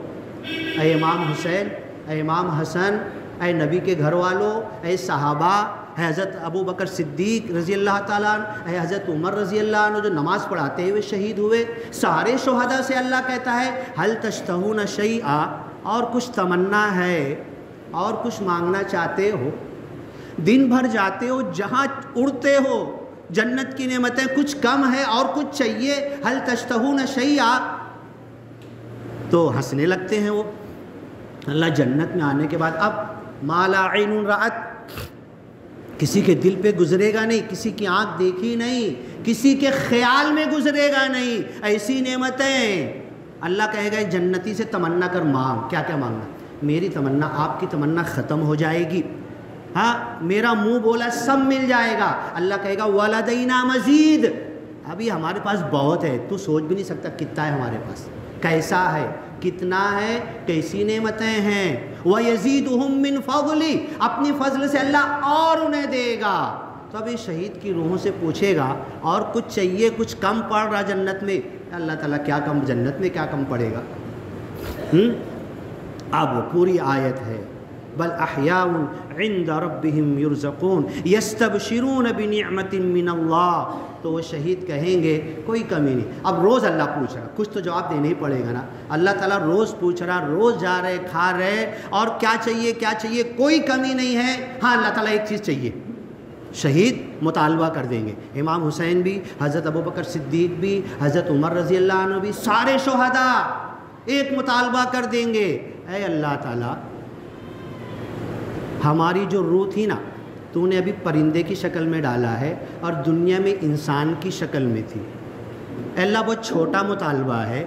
اے امام حسین، اے امام حسن، اے نبی کے گھر والوں، اے صحابہ، ہے حضرت ابو بکر صدیق رضی اللہ تعالیٰ عنہ، ہے حضرت عمر رضی اللہ عنہ جو نماز پڑھاتے ہوئے شہید ہوئے، سارے شہداء سے اللہ کہتا ہے ہل تشتہون شیئا، اور کچھ تمنا ہے، اور کچھ مانگنا چاہتے ہو؟ دن بھر جاتے ہو، جہاں اڑتے ہو، جنت کی نعمتیں کچھ کم ہے اور کچھ چاہیے؟ ہل تشتہون شیئا، تو ہنسنے لگتے ہیں وہ۔ اللہ جنت میں آنے کے بعد اب ما لا عین رأت، کسی کے دل پہ گزرے گا نہیں، کسی کی آنکھ دیکھی نہیں، کسی کے خیال میں گزرے گا نہیں، ایسی نعمتیں۔ اللہ کہے گا جنتی سے تمنا کر مانگ، کیا کیا مانگنا؟ میری تمنا، آپ کی تمنا ختم ہو جائے گی، ہاں میرا منہ بولا سب مل جائے گا۔ اللہ کہے گا ولدینا مزید، ابھی ہمارے پاس بہت ہے، تو سوچ بھی نہیں سکتا کتنا ہے ہمارے پاس، کیسا ہے، کتنا ہے، کیسی نعمتیں ہیں۔ وَيَزِيدُهُم مِّن فَضْلِ، اپنی فضل سے اللہ اور انہیں دے گا۔ تو اب اس شہید کی روحوں سے پوچھے گا اور کچھ چاہیے، کچھ کم پڑ رہا جنت میں، اللہ تعالیٰ کیا کم، جنت میں کیا کم پڑے گا؟ اب پوری آیت ہے بل احیاء عند ربهم يرزقون یستبشرون بنعمت من اللہ، تو وہ شہید کہیں گے کوئی کمی نہیں۔ اب روز اللہ پوچھ رہا، کچھ تو جواب دینا ہی پڑے گا نا، اللہ تعالیٰ روز پوچھ رہا، روز جا رہے کھا رہے، اور کیا چاہیے کیا چاہیے، کوئی کمی نہیں ہے۔ ہاں اللہ تعالیٰ ایک چیز چاہیے، شہید مطالبہ کر دیں گے، امام حسین بھی، حضرت ابو بکر صدیق بھی، حضرت عمر رضی اللہ عنہ بھی، سارے شہداء ایک مطالبہ کر دیں گے، اے اللہ تعالیٰ ہماری جو روح تھی نا، تو نے ابھی پرندے کی شکل میں ڈالا ہے اور دنیا میں انسان کی شکل میں تھی، اے اللہ بہت چھوٹا مطالبہ ہے،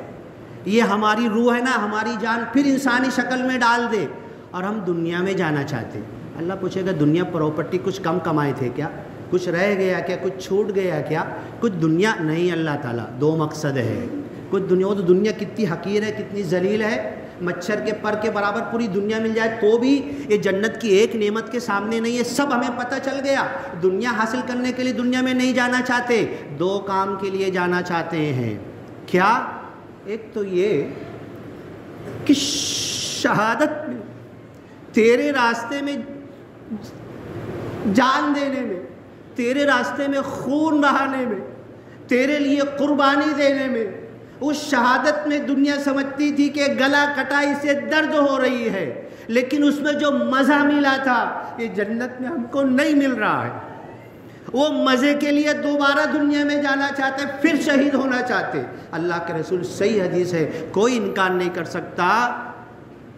یہ ہماری روح ہے نا، ہماری جان پھر انسانی شکل میں ڈال دے، اور ہم دنیا میں جانا چاہتے۔ اللہ پوچھے گا دنیا پراپرٹی کچھ کم کمائے تھے کیا، کچھ رہ گیا کیا، کچھ چھوٹ گیا کیا، کچھ دنیا نہیں؟ اللہ تعالیٰ دو مقصد ہے، کچھ دنیا، وہ تو دنیا کتنی حقیر ہے، کتنی ذلیل ہے، مچھر کے پر کے برابر پوری دنیا مل جائے تو بھی یہ جنت کی ایک نعمت کے سامنے نہیں ہے۔ سب ہمیں پتہ چل گیا، دنیا حاصل کرنے کے لیے دنیا میں نہیں جانا چاہتے، دو کام کے لیے جانا چاہتے ہیں۔ کیا؟ ایک تو یہ کہ شہادت میں تیرے راستے میں جان دینے میں، تیرے راستے میں خون بہانے میں، تیرے لیے قربانی دینے میں، اس شہادت میں دنیا سمجھتی تھی کہ گلا کٹائی سے درد ہو رہی ہے، لیکن اس میں جو مزہ ملا تھا یہ جنت میں ہم کو نہیں مل رہا ہے۔ وہ مزے کے لیے دوبارہ دنیا میں جانا چاہتے، پھر شہید ہونا چاہتے۔ اللہ کے رسول، صحیح حدیث ہے، کوئی انکار نہیں کر سکتا،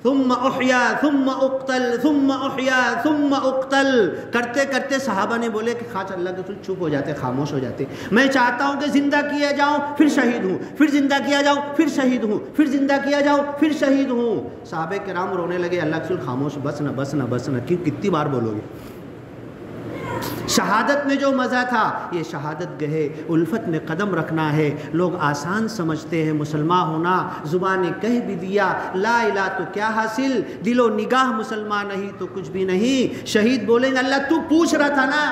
ثم احیا ثم اقتل ثم احیا ثم اقتل کرتے کرتے صحابہ نے بولے کہ خاص اللہ کے رسول چپ ہو جاتے، خاموش ہو جاتے، میں چاہتا ہوں کہ زندہ کیا جاؤں پھر شہید ہوں، پھر زندہ کیا جاؤں پھر شہید ہوں، پھر زندہ کیا جاؤں پھر شہید ہوں۔ صحابہ کرام رونے لگے، اللہ کے رسول خاموش، بس نہ بس نہ بس نہ، کیوں کتنی بار بولو گے؟ شہادت میں جو مزہ تھا، یہ شہادت گہے الفت میں قدم رکھنا ہے۔ لوگ آسان سمجھتے ہیں مسلمان ہونا، زبان نے کہہ بھی دیا لا الہ تو کیا حاصل، دل و نگاہ مسلمان نہیں تو کچھ بھی نہیں۔ شہید بولیں گے اللہ تو پوچھ رہا تھا نا،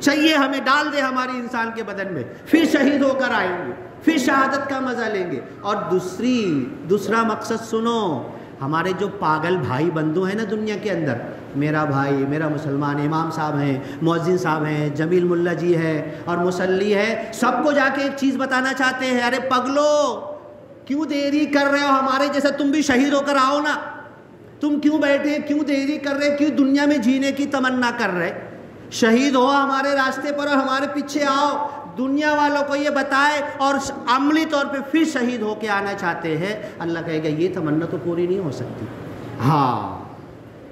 چاہیے ہمیں ڈال دے ہماری انسان کے بدن میں، پھر شہید ہو کر آئیں گے، پھر شہادت کا مزہ لیں گے۔ اور دوسرا مقصد سنو، ہمارے جو پاگل بھائی بندو ہیں نا دنیا کے اندر، میرا بھائی، میرا مسلمان، امام صاحب ہیں، مؤذن صاحب ہیں، جمیل ملا جی ہے اور مصلی ہے، سب کو جا کے ایک چیز بتانا چاہتے ہیں، ارے پگلو کیوں دیری کر رہے ہو، ہمارے جیسا تم بھی شہید ہو کر آؤ نا، تم کیوں بیٹھے، کیوں دیری کر رہے، کیوں دنیا میں جینے کی تمنا کر رہے، شہید ہو ہمارے راستے پر اور ہمارے پیچھے آؤ۔ دنیا والوں کو یہ بتائے اور عملی طور پہ پھر شہید ہو کے آنا چاہتے ہیں۔ اللہ کہے گا یہ تمنا تو پوری نہیں ہو سکتی، ہاں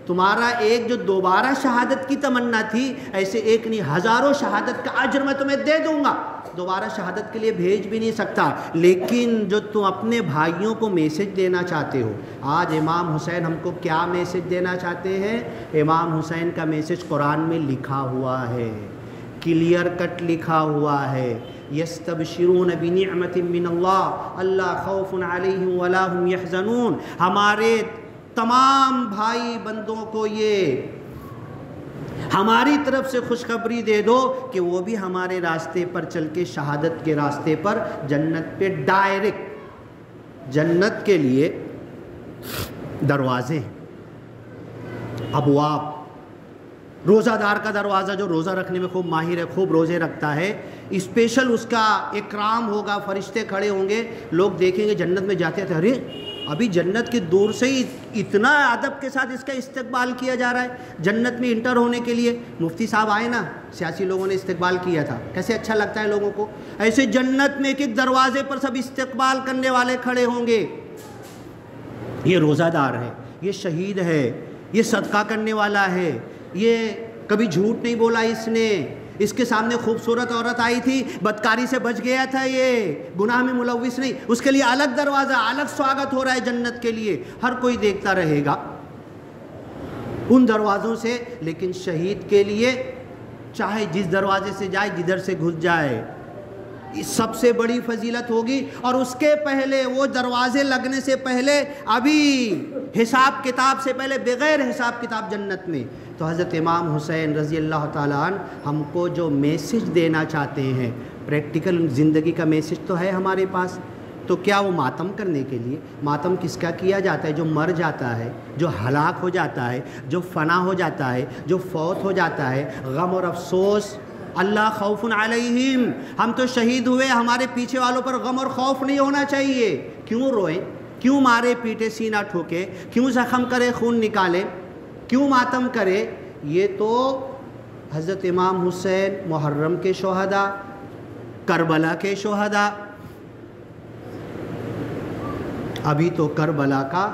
تمہارا ایک جو دوبارہ شہادت کی تمنا تھی، ایسے ایک نہیں ہزاروں شہادت کا اجر میں تمہیں دے دوں گا، دوبارہ شہادت کے لیے بھیج بھی نہیں سکتا۔ لیکن جو تم اپنے بھائیوں کو میسج دینا چاہتے ہو، آج امام حسین ہم کو کیا میسج دینا چاہتے ہیں؟ امام حسین کا میسج قرآن میں لکھا ہوا ہے، کلیئر کٹ لکھا ہوا ہے، یستبشرون بنعمت من اللہ اللہ خوف علیہم ولا ہم یحزنون۔ ہمارے تمام بھائی بندوں کو یہ ہماری طرف سے خوشخبری دے دو کہ وہ بھی ہمارے راستے پر چل کے شہادت کے راستے پر جنت پہ ڈائریکٹ، جنت کے لیے دروازے، ابواب۔ روزہ دار کا دروازہ جو روزہ رکھنے میں خوب ماہر ہے، خوب روزے رکھتا ہے، اسپیشل اس کا اکرام ہوگا، فرشتے کھڑے ہوں گے، لوگ دیکھیں گے جنت میں جاتے تھے، ارے ابھی جنت کی دور سے ہی اتنا ادب کے ساتھ اس کا استقبال کیا جا رہا ہے جنت میں انٹر ہونے کے لیے۔ مفتی صاحب آئے نا، سیاسی لوگوں نے استقبال کیا تھا، کیسے اچھا لگتا ہے لوگوں کو، ایسے جنت میں ایک ایک دروازے پر سب استقبال کرنے والے کھڑے ہوں گے۔ یہ روزہ دار ہے، یہ شہید ہے، یہ صدقہ کرنے والا ہے، یہ کبھی جھوٹ نہیں بولا اس نے، اس کے سامنے خوبصورت عورت آئی تھی، بدکاری سے بچ گیا تھا، یہ گناہ میں ملوث نہیں، اس کے لیے الگ دروازہ، الگ سواگت ہو رہا ہے جنت کے لیے، ہر کوئی دیکھتا رہے گا ان دروازوں سے۔ لیکن شہید کے لیے چاہے جس دروازے سے جائے، جدھر سے گھس جائے، سب سے بڑی فضیلت ہوگی۔ اور اس کے پہلے، وہ دروازے لگنے سے پہلے، ابھی حساب کتاب سے پہلے، بغیر حساب کتاب جنت میں، تو حضرت امام حسین رضی اللہ تعالیٰ عنہ ہم کو جو میسج دینا چاہتے ہیں، پریکٹیکل زندگی کا میسج تو ہے ہمارے پاس، تو کیا وہ ماتم کرنے کے لیے؟ ماتم کس کا کیا جاتا ہے؟ جو مر جاتا ہے، جو ہلاک ہو جاتا ہے، جو فنا ہو جاتا ہے، جو فوت ہو جاتا ہے۔ غم اور افسوس، اللہ خوف علیہم، ہم تو شہید ہوئے، ہمارے پیچھے والوں پر غم اور خوف نہیں ہونا چاہیے۔ کیوں روئیں؟ کیوں مارے پیٹے سینہ ٹھوکے؟ کیوں زخم کرے خون نکالے؟ کیوں ماتم کرے؟ یہ تو حضرت امام حسین محرم کے شہداء، کربلا کے شہداء، ابھی تو کربلا کا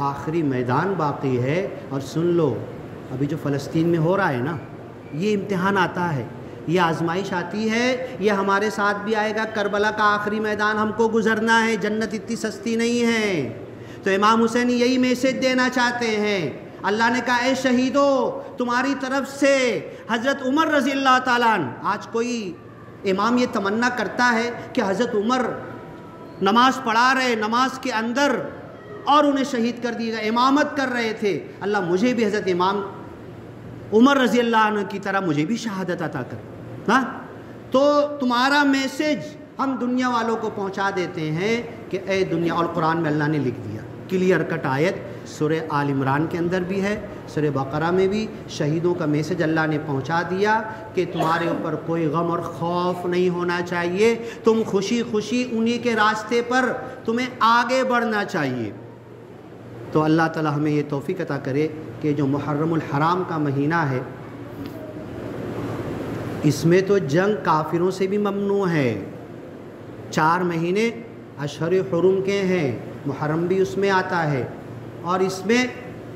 آخری میدان باقی ہے۔ اور سن لو، ابھی جو فلسطین میں ہو رہا ہے نا، یہ امتحان آتا ہے، یہ آزمائش آتی ہے، یہ ہمارے ساتھ بھی آئے گا۔ کربلا کا آخری میدان ہم کو گزرنا ہے، جنت اتنی سستی نہیں ہے۔ تو امام حسین یہی میسج دینا چاہتے ہیں۔ اللہ نے کہا اے شہیدو، تمہاری طرف سے حضرت عمر رضی اللہ تعالیٰ عنہ، آج کوئی امام یہ تمنا کرتا ہے کہ حضرت عمر نماز پڑھا رہے، نماز کے اندر، اور انہیں شہید کر دیا گیا، امامت کر رہے تھے، اللہ مجھے بھی حضرت امام عمر رضی اللہ عنہ کی طرح مجھے بھی شہادت عطا کر۔ ہاں، تو تمہارا میسج ہم دنیا والوں کو پہنچا دیتے ہیں کہ اے دنیا، اور قرآن میں اللہ نے لکھ دیا کلیئر کٹ آیت، سورہ آل عمران کے اندر بھی ہے، سورہ بقرہ میں بھی شہیدوں کا میسج اللہ نے پہنچا دیا کہ تمہارے اوپر کوئی غم اور خوف نہیں ہونا چاہیے، تم خوشی خوشی انہی کے راستے پر تمہیں آگے بڑھنا چاہیے۔ تو اللہ تعالی ہمیں یہ توفیق عطا کرے کہ جو محرم الحرام کا مہینہ ہے، اس میں تو جنگ کافروں سے بھی ممنوع ہے۔ 4 مہینے اشہر حرم کے ہیں، محرم بھی اس میں آتا ہے، اور اس میں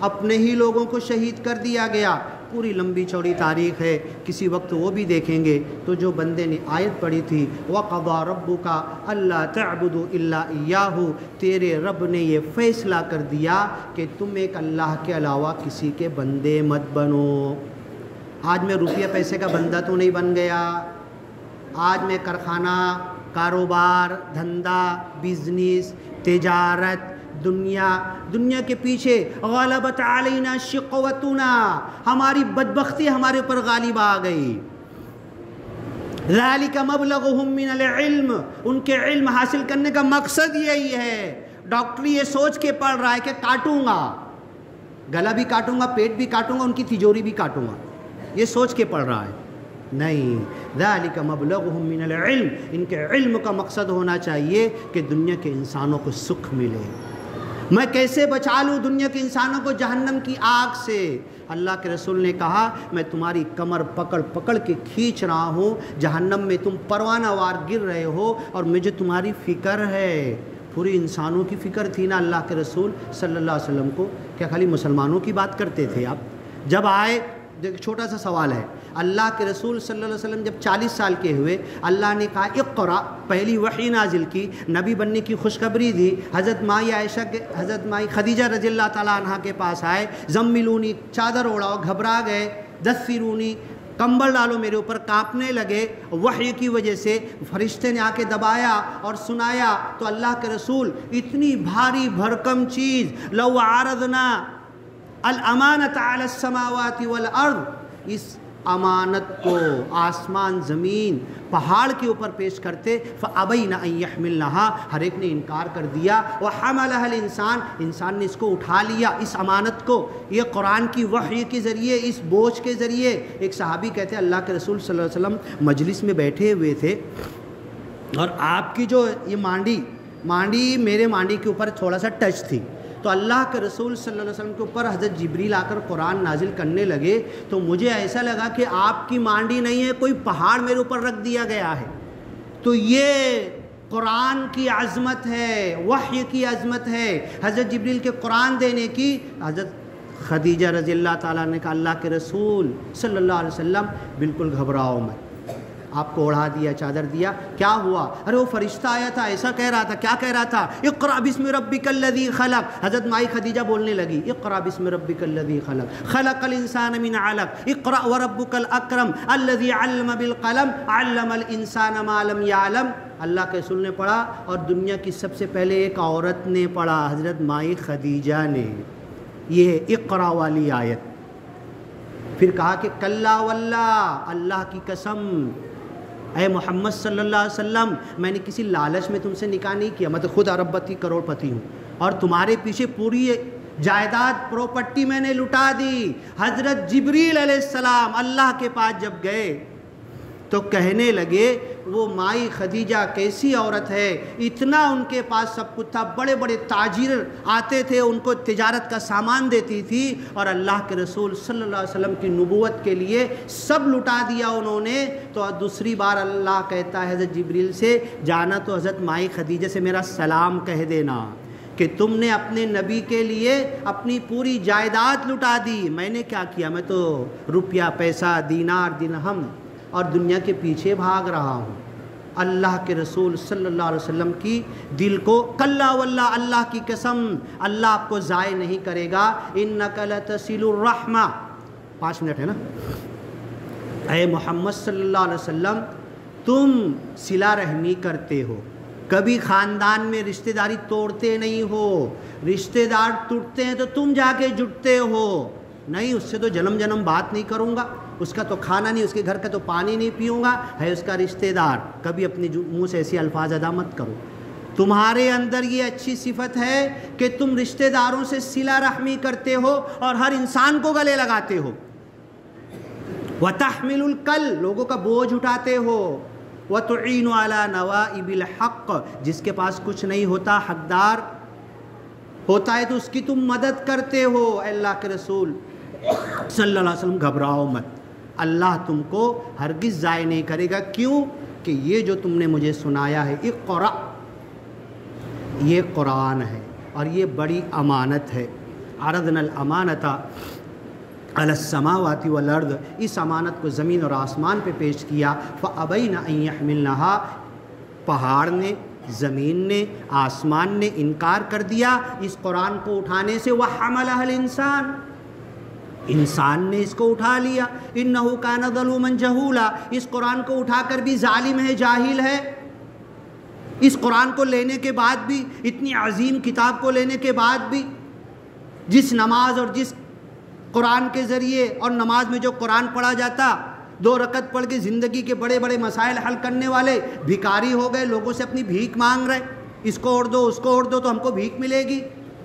اپنے ہی لوگوں کو شہید کر دیا گیا۔ پوری لمبی چوڑی تاریخ ہے، کسی وقت وہ بھی دیکھیں گے۔ تو جو بندے نے آیت پڑھی تھی وَقَضَىٰ رَبُّكَ أَلَّا تَعْبُدُوا إِلَّا إِيَّاهُ، تیرے رب نے یہ فیصلہ کر دیا کہ تم ایک اللہ کے علاوہ کسی کے بندے مت بنو۔ آج میں روپیہ پیسے کا بندہ تو نہیں بن گیا، آج میں کارخانہ، کاروبار، دھندا، بزنس، تجارت، دنیا کے پیچھے غلبت علینا شقوتنا، ہماری بدبختی ہمارے اوپر غالب آ گئی۔ ذالک مبلغہم من العلم، ان کے علم حاصل کرنے کا مقصد یہی ہے۔ ڈاکٹر یہ سوچ کے پڑھ رہا ہے کہ کاٹوں گا، گلا بھی کاٹوں گا، پیٹ بھی کاٹوں گا، ان کی تجوری بھی کاٹوں گا، یہ سوچ کے پڑھ رہا ہے۔ نہیں، ذالک مبلغہم من العلم، ان کے علم کا مقصد ہونا چاہیے کہ دنیا کے انسانوں کو سکھ ملے۔ میں کیسے بچا لوں دنیا کے انسانوں کو جہنم کی آگ سے؟ اللہ کے رسول نے کہا میں تمہاری کمر پکڑ پکڑ کے کھینچ رہا ہوں، جہنم میں تم پروانہ وار گر رہے ہو، اور مجھے تمہاری فکر ہے۔ پوری انسانوں کی فکر تھی نا اللہ کے رسول صلی اللہ علیہ وسلم کو، کیا خالی مسلمانوں کی بات کرتے تھے آپ؟ جب آئے، ایک چھوٹا سا سوال ہے، اللہ کے رسول صلی اللہ علیہ وسلم جب 40 سال کے ہوئے، اللہ نے کہا اقرا، پہلی وحی نازل کی، نبی بننے کی خوشخبری دی، حضرت مائی عائشہ کے، حضرت مائی خدیجہ رضی اللہ تعالیٰ عنہ کے پاس آئے، زملونی، چادر اوڑاؤ، گھبرا گئے، دثرونی، کمبل ڈالو میرے اوپر، کانپنے لگے وحی کی وجہ سے۔ فرشتے نے آ کے دبایا اور سنایا، تو اللہ کے رسول اتنی بھاری بھرکم چیز، لو عرضنا الامانۃ علی السماوات والارض، اس امانت کو آسمان، زمین، پہاڑ کے اوپر پیش کرتے، فابین ان یحملنها، ہر ایک نے انکار کر دیا، وحملها الانسان، انسان نے اس کو اٹھا لیا، اس امانت کو۔ یہ قرآن کی وحی کے ذریعے، اس بوجھ کے ذریعے۔ ایک صحابی کہتے ہیں اللہ کے رسول صلی اللہ علیہ وسلم مجلس میں بیٹھے ہوئے تھے، اور آپ کی جو یہ مانڈی میرے مانڈی کے اوپر تھوڑا سا ٹچ تھی، تو اللہ کے رسول صلی اللہ علیہ وسلم کے اوپر حضرت جبریل آ کر قرآن نازل کرنے لگے، تو مجھے ایسا لگا کہ آپ کی مانڈی نہیں ہے، کوئی پہاڑ میرے اوپر رکھ دیا گیا ہے۔ تو یہ قرآن کی عظمت ہے، وحی کی عظمت ہے، حضرت جبریل کے قرآن دینے کی۔ حضرت خدیجہ رضی اللہ تعالیٰ نے کہا اللہ کے رسول صلی اللہ علیہ وسلم بالکل گھبراؤ مت، آپ کو اڑا دیا، چادر دیا، کیا ہوا؟ ارے وہ فرشتہ آیا تھا، ایسا کہہ رہا تھا، کیا کہہ رہا تھا؟ اقرأ بسم ربک الذی خلق۔ حضرت مائی خدیجہ بولنے لگی اقرأ بسم ربک الذی خلق، خلق الانسان من علق، اقرأ وربک الاکرم الذی علم بالقلم، علم الانسان ما لم یعلم۔ اللہ کے رسول نے پڑھا، اور دنیا کی سب سے پہلے ایک عورت نے پڑھا، حضرت مائی خدیجہ نے، یہ اقرأ والی آیت۔ پھر کہا کہ کلا واللہ، اللہ کی قسم، اے محمد صلی اللہ علیہ وسلم، میں نے کسی لالچ میں تم سے نکاح نہیں کیا، میں تو خود اربپتی کروڑ پتی ہوں، اور تمہارے پیچھے پوری جائیداد پراپرٹی میں نے لٹا دی۔ حضرت جبریل علیہ السلام اللہ کے پاس جب گئے تو کہنے لگے وہ مائی خدیجہ کیسی عورت ہے، اتنا ان کے پاس سب کچھ تھا، بڑے بڑے تاجر آتے تھے، ان کو تجارت کا سامان دیتی تھی، اور اللہ کے رسول صلی اللہ علیہ وسلم کی نبوت کے لیے سب لٹا دیا انہوں نے۔ تو دوسری بار اللہ کہتا ہے حضرت جبریل سے، جانا تو حضرت مائی خدیجہ سے میرا سلام کہہ دینا کہ تم نے اپنے نبی کے لیے اپنی پوری جائیداد لٹا دی، میں نے کیا کیا؟ میں تو روپیہ، پیسہ، دینار، درہم اور دنیا کے پیچھے بھاگ رہا ہوں۔ اللہ کے رسول صلی اللہ علیہ وسلم کی دل کو، کلا واللہ، اللہ کی قسم، اللہ آپ کو ضائع نہیں کرے گا، انک لتصل الرحمہ۔ 5 منٹ ہے نا؟ اے محمد صلی اللہ علیہ وسلم، تم صلہ رحمی کرتے ہو، کبھی خاندان میں رشتہ داری توڑتے نہیں ہو، رشتہ دار ٹوٹتے ہیں تو تم جا کے جٹتے ہو، نہیں اس سے تو جنم جنم بات نہیں کروں گا، اس کا تو کھانا نہیں، اس کے گھر کا تو پانی نہیں پیوں گا، ہے اس کا رشتہ دار، کبھی اپنے منہ سے ایسے الفاظ ادا مت کرو۔ تمہارے اندر یہ اچھی صفت ہے کہ تم رشتہ داروں سے صلہ رحمی کرتے ہو اور ہر انسان کو گلے لگاتے ہو. وَتَحْمِلُ الْكَلَّ لوگوں کا بوجھ اٹھاتے ہو. وَتُعِينُ عَلَى نَوَائِبِ الْحَقِّ جس کے پاس کچھ نہیں ہوتا، حقدار ہوتا ہے تو اس کی تم مدد کرتے ہو. اے اللہ کے رسول صلی اللہ علیہ وسلم گھبراؤ مت، اللہ تم کو ہرگز ضائع نہیں کرے گا. کیوں کہ یہ جو تم نے مجھے سنایا ہے اقرأ، یہ قرآن ہے اور یہ بڑی امانت ہے. عرضنا الامانۃ علی السماوات والارض، اس امانت کو زمین اور آسمان پہ پیش کیا. فابین ان یحملنها، پہاڑ نے، زمین نے، آسمان نے انکار کر دیا اس قرآن کو اٹھانے سے. وحملها الانسان، انسان نے اس کو اٹھا لیا. انہ کان ظلوما جہولا، اس قرآن کو اٹھا کر بھی ظالم ہے، جاہل ہے. اس قرآن کو لینے کے بعد بھی، اتنی عظیم کتاب کو لینے کے بعد بھی، جس نماز اور جس قرآن کے ذریعے، اور نماز میں جو قرآن پڑھا جاتا، 2 رکعت پڑھ کے زندگی کے بڑے بڑے مسائل حل کرنے والے بھکاری ہو گئے، لوگوں سے اپنی بھیک مانگ رہے، اس کو اور دو، اس کو اور دو تو ہم کو بھیک ملے گی.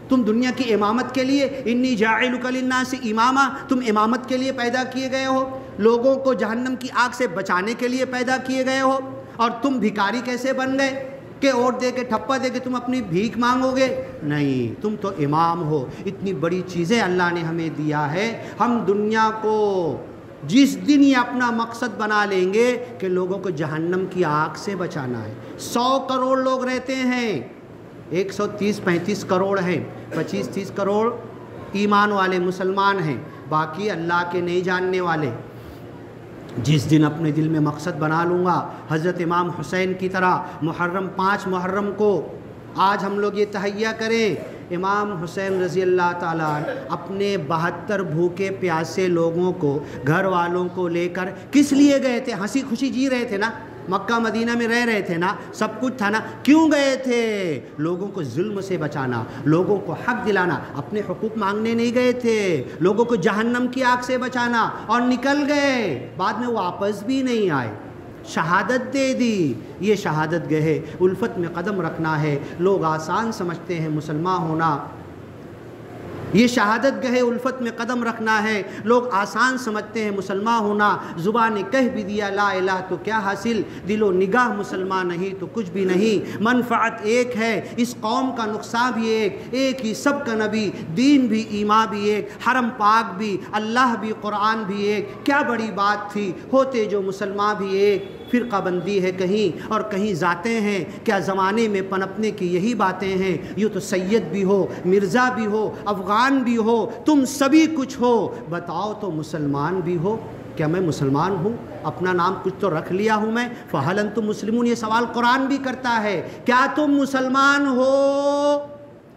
تم دنیا کی امامت کے لیے، انی جاعلک للناس اماما، تم امامت کے لیے پیدا کیے گئے ہو، لوگوں کو جہنم کی آگ سے بچانے کے لیے پیدا کیے گئے ہو، اور تم بھکاری کیسے بن گئے کہ اور دے کے ٹھپا دے کے تم اپنی بھیک مانگو گے؟ نہیں، تم تو امام ہو. اتنی بڑی چیزیں اللہ نے ہمیں دیا ہے. ہم دنیا کو جس دن یہ اپنا مقصد بنا لیں گے کہ لوگوں کو جہنم کی آگ سے بچانا ہے. 100 کروڑ لوگ رہتے ہیں، 130-35 کروڑ ہیں، 25-30 کروڑ ایمان والے مسلمان ہیں، باقی اللہ کے نہیں جاننے والے. جس دن اپنے دل میں مقصد بنا لوں گا، حضرت امام حسین کی طرح محرم 5 محرم کو آج ہم لوگ یہ تہیہ کریں. امام حسین رضی اللہ تعالیٰ اپنے 72 بھوکے پیاسے لوگوں کو، گھر والوں کو لے کر کس لیے گئے تھے؟ ہنسی خوشی جی رہے تھے نا، مکہ مدینہ میں رہ رہے تھے نا، سب کچھ تھا نا. کیوں گئے تھے؟ لوگوں کو ظلم سے بچانا، لوگوں کو حق دلانا. اپنے حقوق مانگنے نہیں گئے تھے، لوگوں کو جہنم کی آگ سے بچانا. اور نکل گئے، بعد میں واپس بھی نہیں آئے، شہادت دے دی. یہ شہادت گہے الفت میں قدم رکھنا ہے. لوگ آسان سمجھتے ہیں مسلمان ہونا، یہ شہادت گہے الفت میں قدم رکھنا ہے. لوگ آسان سمجھتے ہیں مسلمان ہونا. زبان نے کہہ بھی دیا لا الہ تو کیا حاصل، دل و نگاہ مسلمان نہیں تو کچھ بھی نہیں. منفعت ایک ہے، اس قوم کا نقصان بھی ایک ہی سب کا نبی، دین بھی، ایمان بھی ایک، حرم پاک بھی، اللہ بھی، قرآن بھی ایک. کیا بڑی بات تھی ہوتے جو مسلمان بھی ایک. فرقہ بندی ہے کہیں اور کہیں ذاتیں ہیں، کیا زمانے میں پنپنے کی یہی باتیں ہیں. یوں تو سید بھی ہو، مرزا بھی ہو، افغان بھی ہو، تم سبھی کچھ ہو، بتاؤ تو مسلمان بھی ہو. کیا میں مسلمان ہوں؟ اپنا نام کچھ تو رکھ لیا ہوں میں. فَهَلْ أَنْتُمْ مُسْلِمُونَ، یہ سوال قرآن بھی کرتا ہے، کیا تم مسلمان ہو؟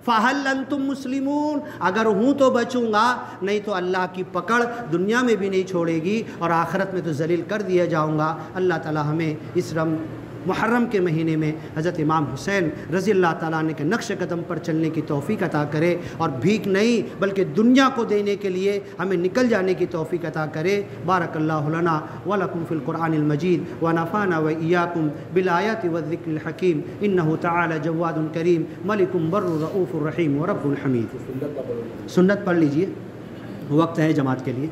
فَهَلْ أَنْتُمْ مُسْلِمُونَ، اگر ہوں تو بچوں گا، نہیں تو اللہ کی پکڑ دنیا میں بھی نہیں چھوڑے گی اور آخرت میں تو ذلیل کر دیا جاؤں گا. اللہ تعالی ہمیں اس محرم کے مہینے میں حضرت امام حسین رضی اللہ تعالیٰ عنہ کے نقش قدم پر چلنے کی توفیق عطا کرے، اور بھیک نہیں بلکہ دنیا کو دینے کے لیے ہمیں نکل جانے کی توفیق عطا کرے. بارک اللہ لنا ولکم فی القرآن المجید ونفعنا وإیاکم بالآیات والذکر الحکیم. انہ تعالی جواد کریم ملک بر رؤوف الرحیم ورب الحمید. سنت پڑھ لیجئے، وقت ہے جماعت کے لیے.